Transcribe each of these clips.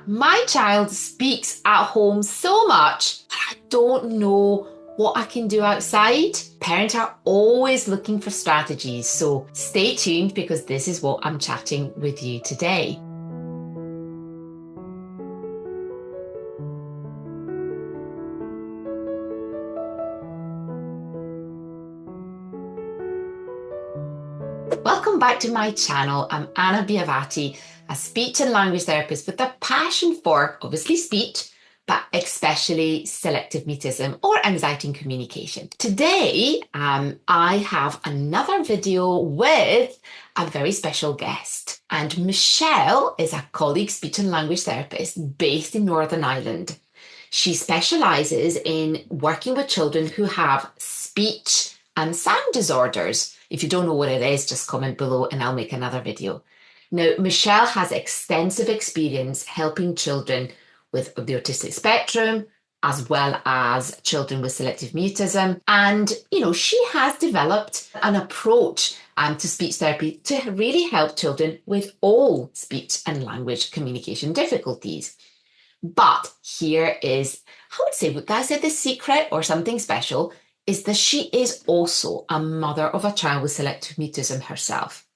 My child speaks at home so much, that I don't know what I can do outside. Parents are always looking for strategies, so stay tuned because this is what I'm chatting with you today. Welcome back to my channel. I'm Anna Biavati, a speech and language therapist with a passion for, obviously, speech, but especially selective mutism or anxiety in communication. Today, I have another video with a very special guest. And Michelle is a colleague speech and language therapist based in Northern Ireland. She specialises in working with children who have speech and sound disorders. If you don't know what it is, just comment below and I'll make another video. Now, Michelle has extensive experience helping children with the autistic spectrum, as well as children with selective mutism. And, she has developed an approach to speech therapy to really help children with all speech and language communication difficulties. But here is, I would say, would I say the secret or something special is that she is also a mother of a child with selective mutism herself.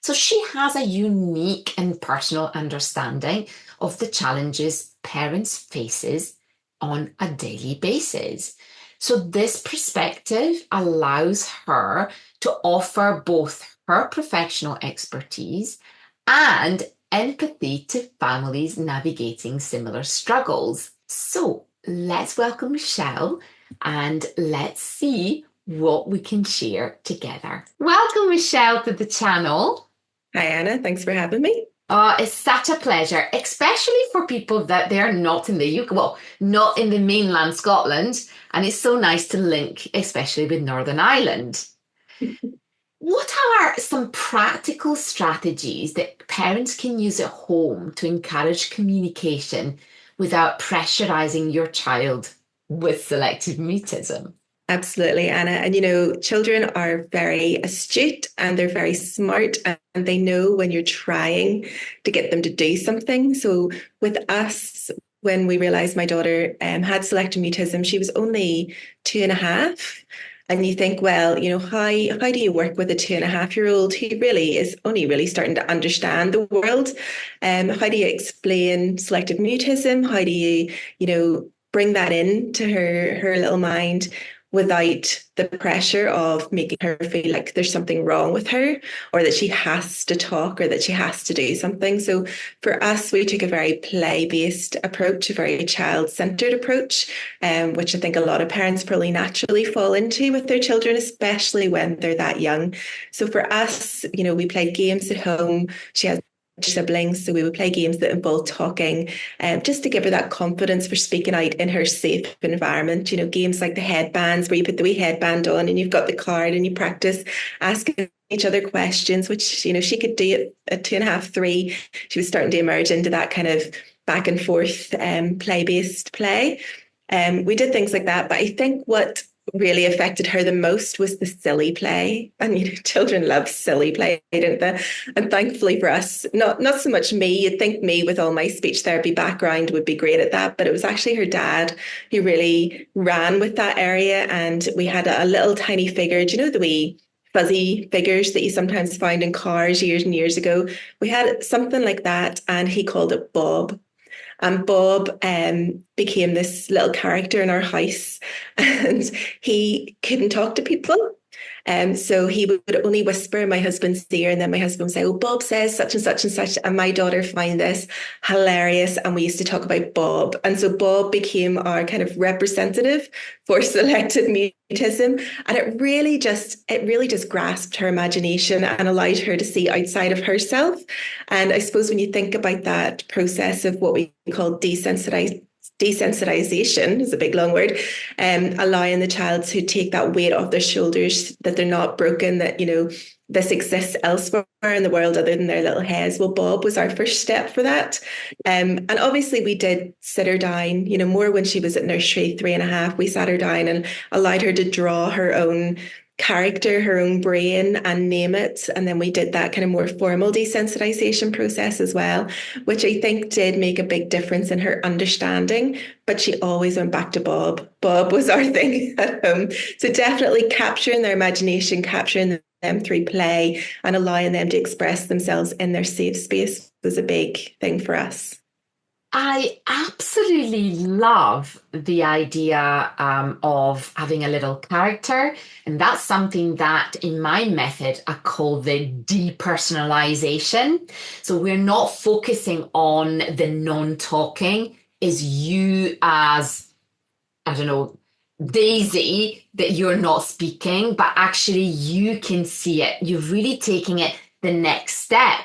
So she has a unique and personal understanding of the challenges parents faces on a daily basis. So this perspective allows her to offer both her professional expertise and empathy to families navigating similar struggles. So let's welcome Michelle and let's see what we can share together. Welcome, Michelle, to the channel. Hi, Anna. Thanks for having me. It's such a pleasure, especially for people that they're not in the UK, well, not in the mainland Scotland. And it's so nice to link, especially with Northern Ireland. What are some practical strategies that parents can use at home to encourage communication without pressurizing your child with selective mutism? Absolutely, Anna. And children are very astute and they're very smart and they know when you're trying to get them to do something. So with us, when we realized my daughter had selective mutism, she was only 2.5. And you think, well, how do you work with a 2.5-year-old who really is only really starting to understand the world? How do you explain selective mutism? How do you bring that into her little mind without the pressure of making her feel like there's something wrong with her or that she has to talk or that she has to do something. So for us, we took a very play-based approach, a very child-centered approach, which I think a lot of parents probably naturally fall into with their children, especially when they're that young. So for us, we played games at home. She has siblings, so we would play games that involve talking, just to give her that confidence for speaking out in her safe environment. Games like the headbands, where you put the wee headband on and you've got the card and you practice asking each other questions, which she could do at 2.5, 3. She was starting to emerge into that kind of back and forth play-based play. We did things like that, but I think what really affected her the most was the silly play. And children love silly play, don't they? And thankfully for us, not so much me. You'd think me with all my speech therapy background would be great at that, but it was actually her dad who really ran with that area. And we had a little tiny figure, the wee fuzzy figures that you sometimes find in cars years and years ago. We had something like that, and he called it Bob. And Bob became this little character in our house, and he couldn't talk to people. So he would only whisper in my husband's ear, and then my husband would say, "Oh, Bob says such and such and such." And my daughter found this hilarious. And we used to talk about Bob. And so Bob became our kind of representative for selective mutism. And it really just grasped her imagination and allowed her to see outside of herself. And I suppose when you think about that process of what we call desensitization is a big long word, allowing the child to take that weight off their shoulders, that they're not broken, that this exists elsewhere in the world other than their little heads. Well, Bob was our first step for that. And obviously we did sit her down, more when she was at nursery 3.5. We sat her down and allowed her to draw her own character, her own brain, and name it. And then we did that kind of more formal desensitization process as well, which I think did make a big difference in her understanding. But she always went back to Bob. Bob was our thing at home. So definitely capturing their imagination, capturing them through play, and allowing them to express themselves in their safe space was a big thing for us. I absolutely love the idea of having a little character. And that's something that in my method I call the depersonalization. So we're not focusing on the non-talking, is you as, I don't know, Daisy, that you're not speaking, but actually you can see it. You're really taking it the next step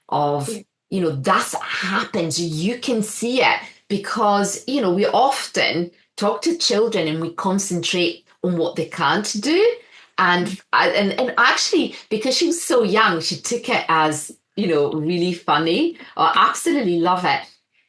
of, that happens. You can see it because, we often talk to children and we concentrate on what they can't do. And actually, because she was so young, she took it as, really funny. I absolutely love it.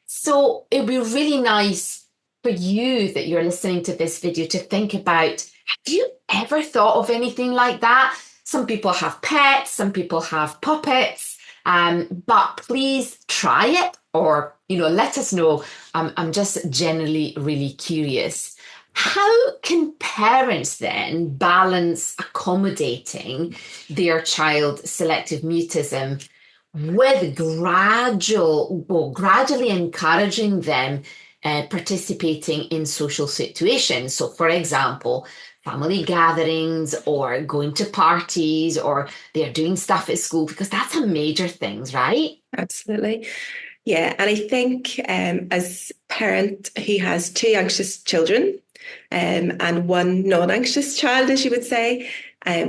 So it'd be really nice for you that you're listening to this video to think about, have you ever thought of anything like that? Some people have pets, some people have puppets, but please try it or, let us know. I'm just generally really curious. How can parents then balance accommodating their child's selective mutism with gradually encouraging them participating in social situations? So, for example, family gatherings or going to parties or they're doing stuff at school, because that's a major thing, right? Absolutely. Yeah. And I think as a parent who has two anxious children and one non-anxious child, as you would say,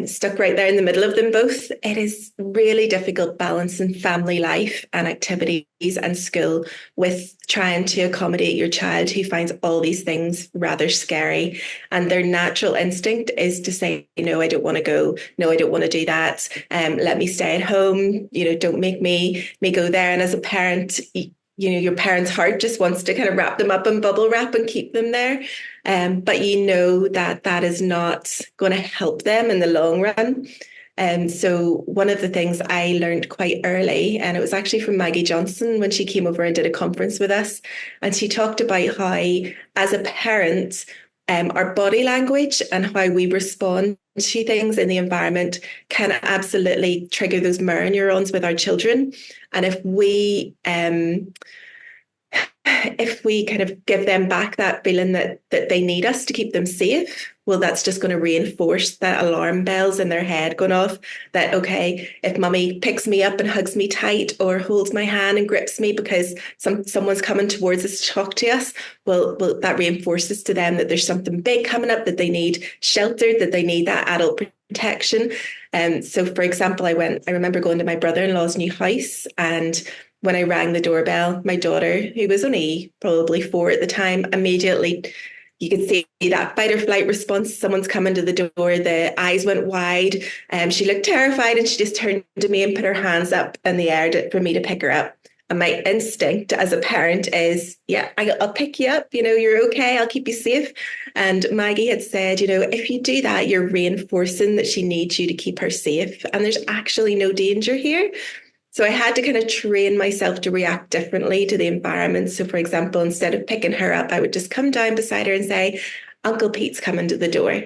stuck right there in the middle of them both, it is really difficult balancing family life and activities and school with trying to accommodate your child who finds all these things rather scary. And their natural instinct is to say, no, I don't want to go. No, I don't want to do that. Let me stay at home. Don't make me go there. And as a parent, your parent's heart just wants to kind of wrap them up in bubble wrap and keep them there. But that is not going to help them in the long run. And so one of the things I learned quite early, and it was actually from Maggie Johnson when she came over and did a conference with us, and she talked about how, as a parent, our body language and how we respond to things in the environment can absolutely trigger those mirror neurons with our children. And if we kind of give them back that feeling that they need us to keep them safe, well, that's just going to reinforce that alarm bells in their head going off that, okay, if mummy picks me up and hugs me tight or holds my hand and grips me because someone's coming towards us to talk to us, well, that reinforces to them that there's something big coming up, that they need shelter, that they need that adult protection. So, for example, I remember going to my brother-in-law's new house, and when I rang the doorbell, my daughter, who was only probably 4 at the time, immediately, you could see that fight or flight response. Someone's coming to the door. The eyes went wide. She looked terrified, and she just turned to me and put her hands up in the air for me to pick her up. And my instinct as a parent is, yeah, I'll pick you up. You're okay. I'll keep you safe. And Maggie had said, if you do that, you're reinforcing that she needs you to keep her safe. And there's actually no danger here. So I had to kind of train myself to react differently to the environment. So, for example, instead of picking her up, I would just come down beside her and say, Uncle Pete's coming to the door.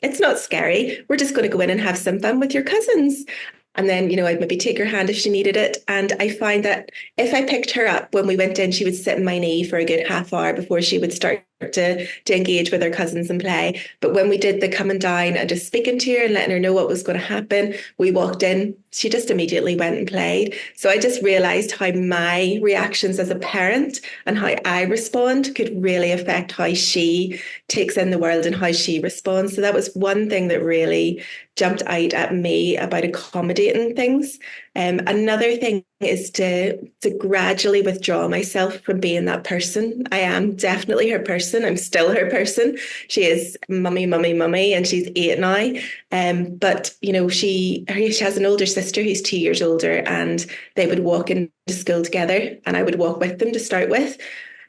It's not scary. We're just going to go in and have some fun with your cousins. And then, I'd maybe take her hand if she needed it. And I find that if I picked her up when we went in, she would sit in my knee for a good half hour before she would start to engage with her cousins and play. But when we did the coming down and just speaking to her and letting her know what was going to happen, we walked in, she just immediately went and played. So I just realized how my reactions as a parent and how I respond could really affect how she takes in the world and how she responds. So that was one thing that really jumped out at me about accommodating things. Another thing is to gradually withdraw myself from being that person. I am definitely her person. I'm still her person. She is mummy, mummy, mummy, and she's 8 now. But she has an older sister who's 2 years older, and they would walk into school together, and I would walk with them to start with.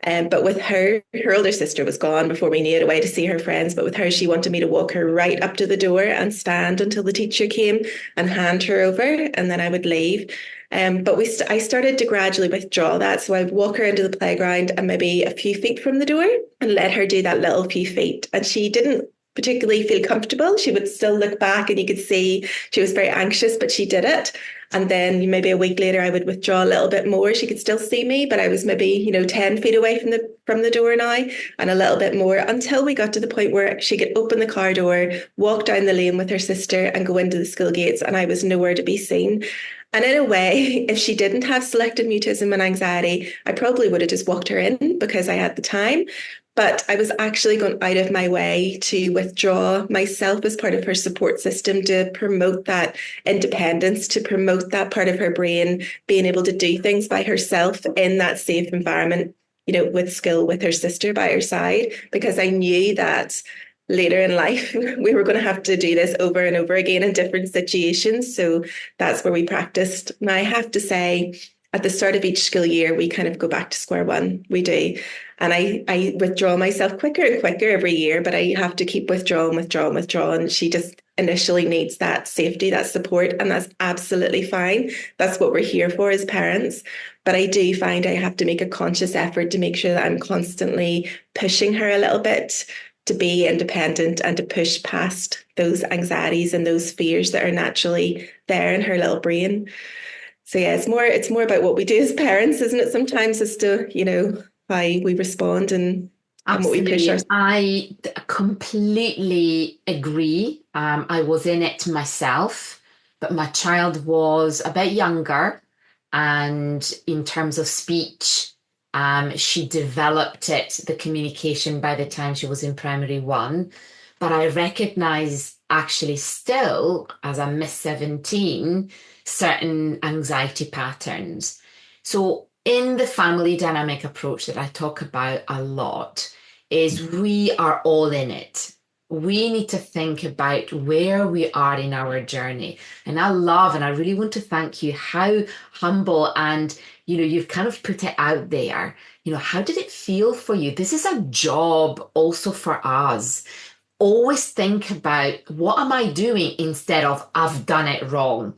But with her older sister was gone before we knew it, away to see her friends. But with her, she wanted me to walk her right up to the door and stand until the teacher came and hand her over, and then I would leave. But I started to gradually withdraw that. So I'd walk her into the playground and maybe a few feet from the door and let her do that little few feet. And she didn't particularly feel comfortable. She would still look back and you could see she was very anxious, but she did it. And then maybe a week later, I would withdraw a little bit more. She could still see me, but I was maybe, 10 feet away from the door now, and a little bit more, until we got to the point where she could open the car door, walk down the lane with her sister and go into the school gates, and I was nowhere to be seen. And in a way, if she didn't have selective mutism and anxiety, I probably would have just walked her in because I had the time. But I was actually going out of my way to withdraw myself as part of her support system to promote that independence, to promote that part of her brain being able to do things by herself in that safe environment, with skill, with her sister by her side, because I knew that later in life we were going to have to do this over and over again in different situations. So that's where we practiced. Now, I have to say, at the start of each school year, we kind of go back to square one. We do. And I withdraw myself quicker and quicker every year, but I have to keep withdrawing. She just initially needs that safety, that support, and that's absolutely fine. That's what we're here for as parents. But I do find I have to make a conscious effort to make sure that I'm constantly pushing her a little bit to be independent and to push past those anxieties and those fears that are naturally there in her little brain. So yeah, it's more about what we do as parents, isn't it? Sometimes as to, how we respond and what we push Absolutely. ourselves. I completely agree. I was in it myself, but my child was a bit younger. And in terms of speech, she developed it, the communication, by the time she was in primary one. But I recognize actually still, as a Miss 17, certain anxiety patterns. So in the family dynamic approach that I talk about a lot, is we are all in it. We need to think about where we are in our journey. And I love, and I really want to thank you how humble and, you've kind of put it out there. How did it feel for you? This is a job also for us. Always think about, what am I doing, instead of I've done it wrong.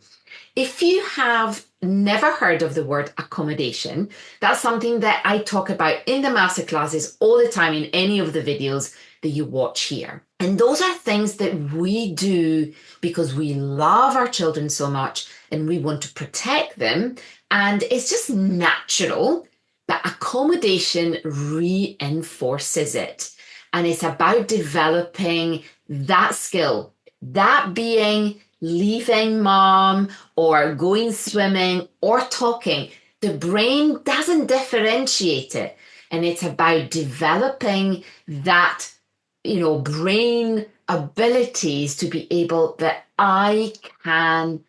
If you have never heard of the word accommodation, that's something that I talk about in the masterclasses all the time, in any of the videos that you watch here. And those are things that we do because we love our children so much and we want to protect them. And it's just natural that accommodation reinforces it. And it's about developing that skill, that being leaving mom or going swimming or talking. The brain doesn't differentiate it. And it's about developing that, brain abilities to be able that I can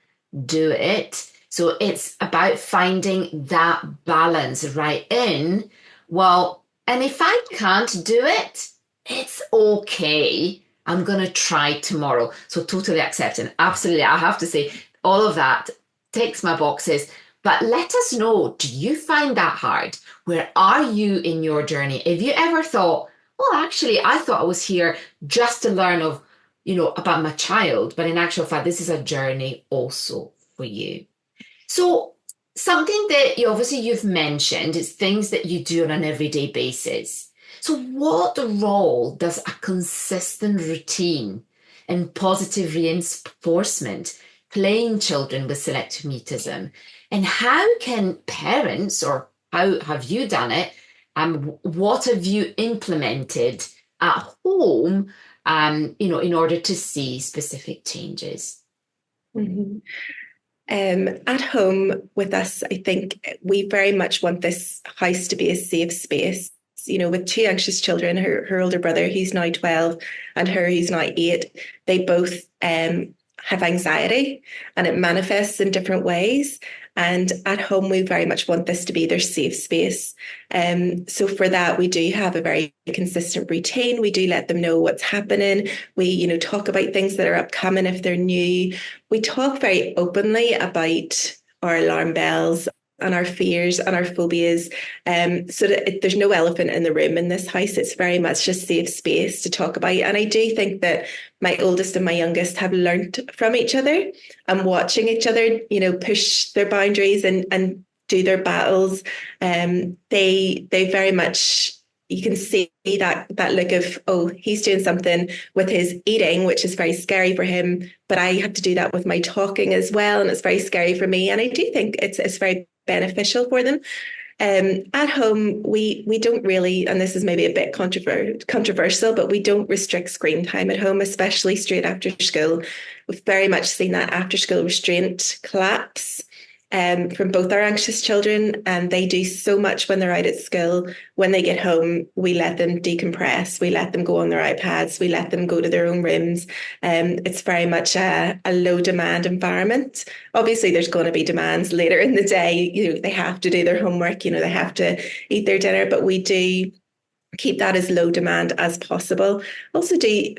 do it. So it's about finding that balance right in. Well, and if I can't do it, it's okay. I'm going to try tomorrow. So totally accepting. Absolutely. I have to say, all of that ticks my boxes. But let us know, do you find that hard? Where are you in your journey? If you ever thought, well, actually, I thought I was here just to learn about my child. But in actual fact, this is a journey also for you. So something that you've mentioned is things that you do on an everyday basis. So what role does a consistent routine and positive reinforcement play in children with selective mutism? And how can parents, or how have you done it? What have you implemented at home, in order to see specific changes? Mm-hmm. At home with us, I think we very much want this house to be a safe space. With two anxious children, her older brother, he's now 12, and her, he's now 8. They both have anxiety, and it manifests in different ways. And at home, we very much want this to be their safe space. So for that, we do have a very consistent routine. We do let them know what's happening. We, talk about things that are upcoming if they're new. We talk very openly about our alarm bells and our fears and our phobias. So that there's no elephant in the room in this house. It's very much just safe space to talk about. And I do think that my oldest and my youngest have learnt from each other and watching each other, push their boundaries and do their battles. They very much, you can see that look of, oh, he's doing something with his eating, which is very scary for him, but I have to do that with my talking as well, and it's very scary for me. And I do think it's very beneficial for them. At home, we don't really, and this is maybe a bit controversial, but we don't restrict screen time at home, especially straight after school. We've very much seen that after school restraint collapse from both our anxious children, and they do so much when they're out at school. When they get home, we let them decompress, we let them go on their iPads, we let them go to their own rooms. It's very much a low demand environment. Obviously, there's going to be demands later in the day. They have to do their homework, they have to eat their dinner, but we do keep that as low demand as possible. Also do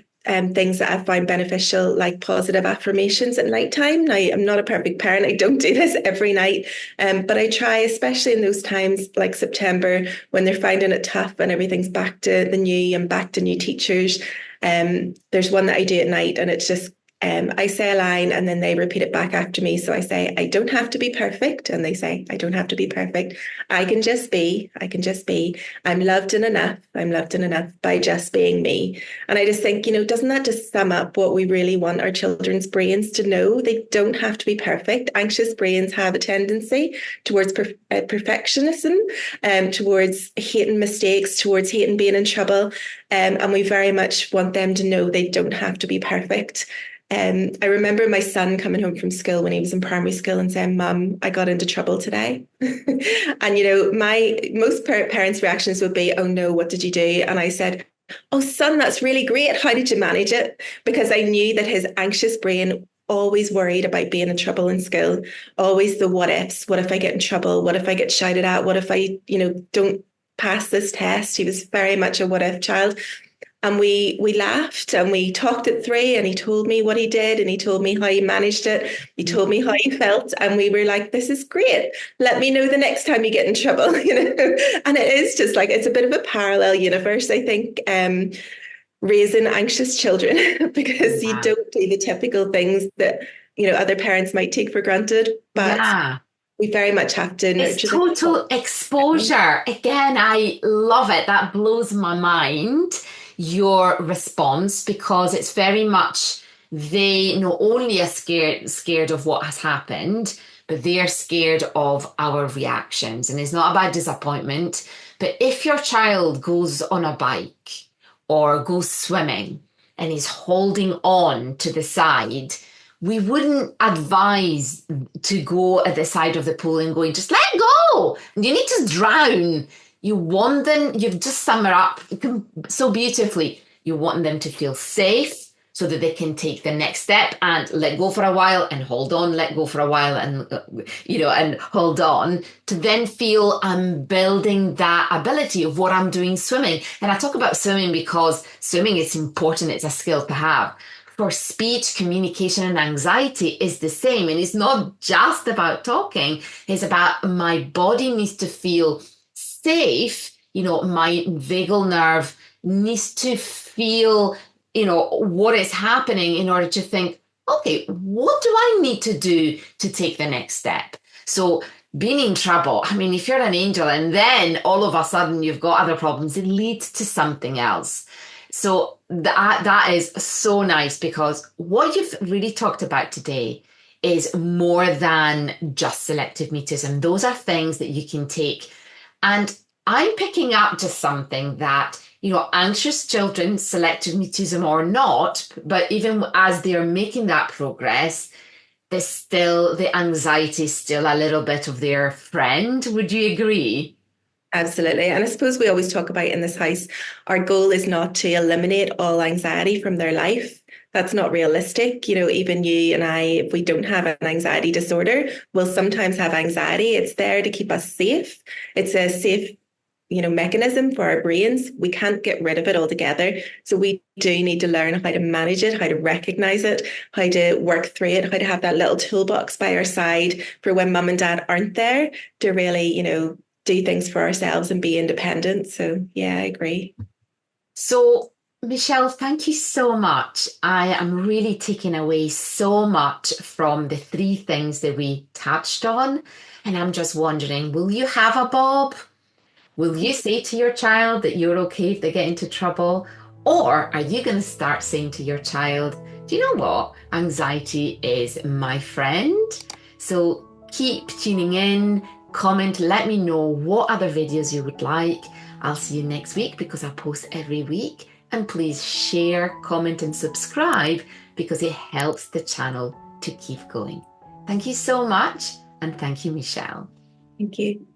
things that I find beneficial, like positive affirmations at night time. Now, I'm not a perfect parent. I don't do this every night, but I try, especially in those times like September, when they're finding it tough and everything's back to the new and back to new teachers. There's one that I do at night, and it's just I say a line and then they repeat it back after me. So I say, I don't have to be perfect. And they say, I don't have to be perfect. I can just be. I can just be. I'm loved and enough. I'm loved and enough by just being me. And I just think, doesn't that just sum up what we really want our children's brains to know? They don't have to be perfect. Anxious brains have a tendency towards perfectionism, towards hating mistakes, towards hating being in trouble. And we very much want them to know they don't have to be perfect. I remember my son coming home from school when he was in primary school and saying, Mum, I got into trouble today. And, my most parents' reactions would be, oh no, what did you do? And I said, oh son, that's really great. How did you manage it? Because I knew that his anxious brain always worried about being in trouble in school, always the what ifs. What if I get in trouble? What if I get shouted at? What if I, don't pass this test? He was very much a what if child. And we laughed and we talked it through, and he told me what he did and he told me how he managed it. He told me how he felt, and we were like, this is great. Let me know the next time you get in trouble, And it is just like, it's a bit of a parallel universe, I think, raising anxious children because you don't do the typical things that, other parents might take for granted. But we very much have to nurture. It's total exposure. Again, I love it. That blows my mind, your response, because it's very much they not only are scared of what has happened, but they are scared of our reactions. And it's not about disappointment. But if your child goes on a bike or goes swimming and is holding on to the side, we wouldn't advise to go at the side of the pool and going, just let go. You need to drown. You want them, you've just summed up so beautifully. You want them to feel safe so that they can take the next step and let go for a while and hold on, let go for a while and, and hold on, to then feel I'm building that ability of what I'm doing swimming. And I talk about swimming because swimming is important. It's a skill to have. For speech, communication, and anxiety is the same. And it's not just about talking. It's about my body needs to feel safe. My vagal nerve needs to feel, what is happening in order to think, okay, what do I need to do to take the next step? So being in trouble, if you're an angel and then all of a sudden you've got other problems, it leads to something else. So that is so nice, because what you've really talked about today is more than just selective mutism. Those are things that you can take. And I'm picking up just something that, anxious children, selective mutism or not, but even as they're making that progress, the anxiety is still a little bit of their friend. Would you agree? Absolutely. And I suppose we always talk about in this house, our goal is not to eliminate all anxiety from their life. That's not realistic. Even you and I, if we don't have an anxiety disorder, we'll sometimes have anxiety. It's there to keep us safe. It's a safe mechanism for our brains. We can't get rid of it altogether. So we do need to learn how to manage it, how to recognize it, how to work through it, how to have that little toolbox by our side for when mum and dad aren't there to really, do things for ourselves and be independent. So yeah, I agree. So, Michelle, thank you so much. I am really taking away so much from the three things that we touched on. And I'm just wondering, will you have a Bob? Will you say to your child that you're okay if they get into trouble? Or are you going to start saying to your child, do you know what? Anxiety is my friend. So keep tuning in, comment, let me know what other videos you would like. I'll see you next week because I post every week. And please share, comment, and subscribe because it helps the channel to keep going. Thank you so much. And thank you, Michelle. Thank you.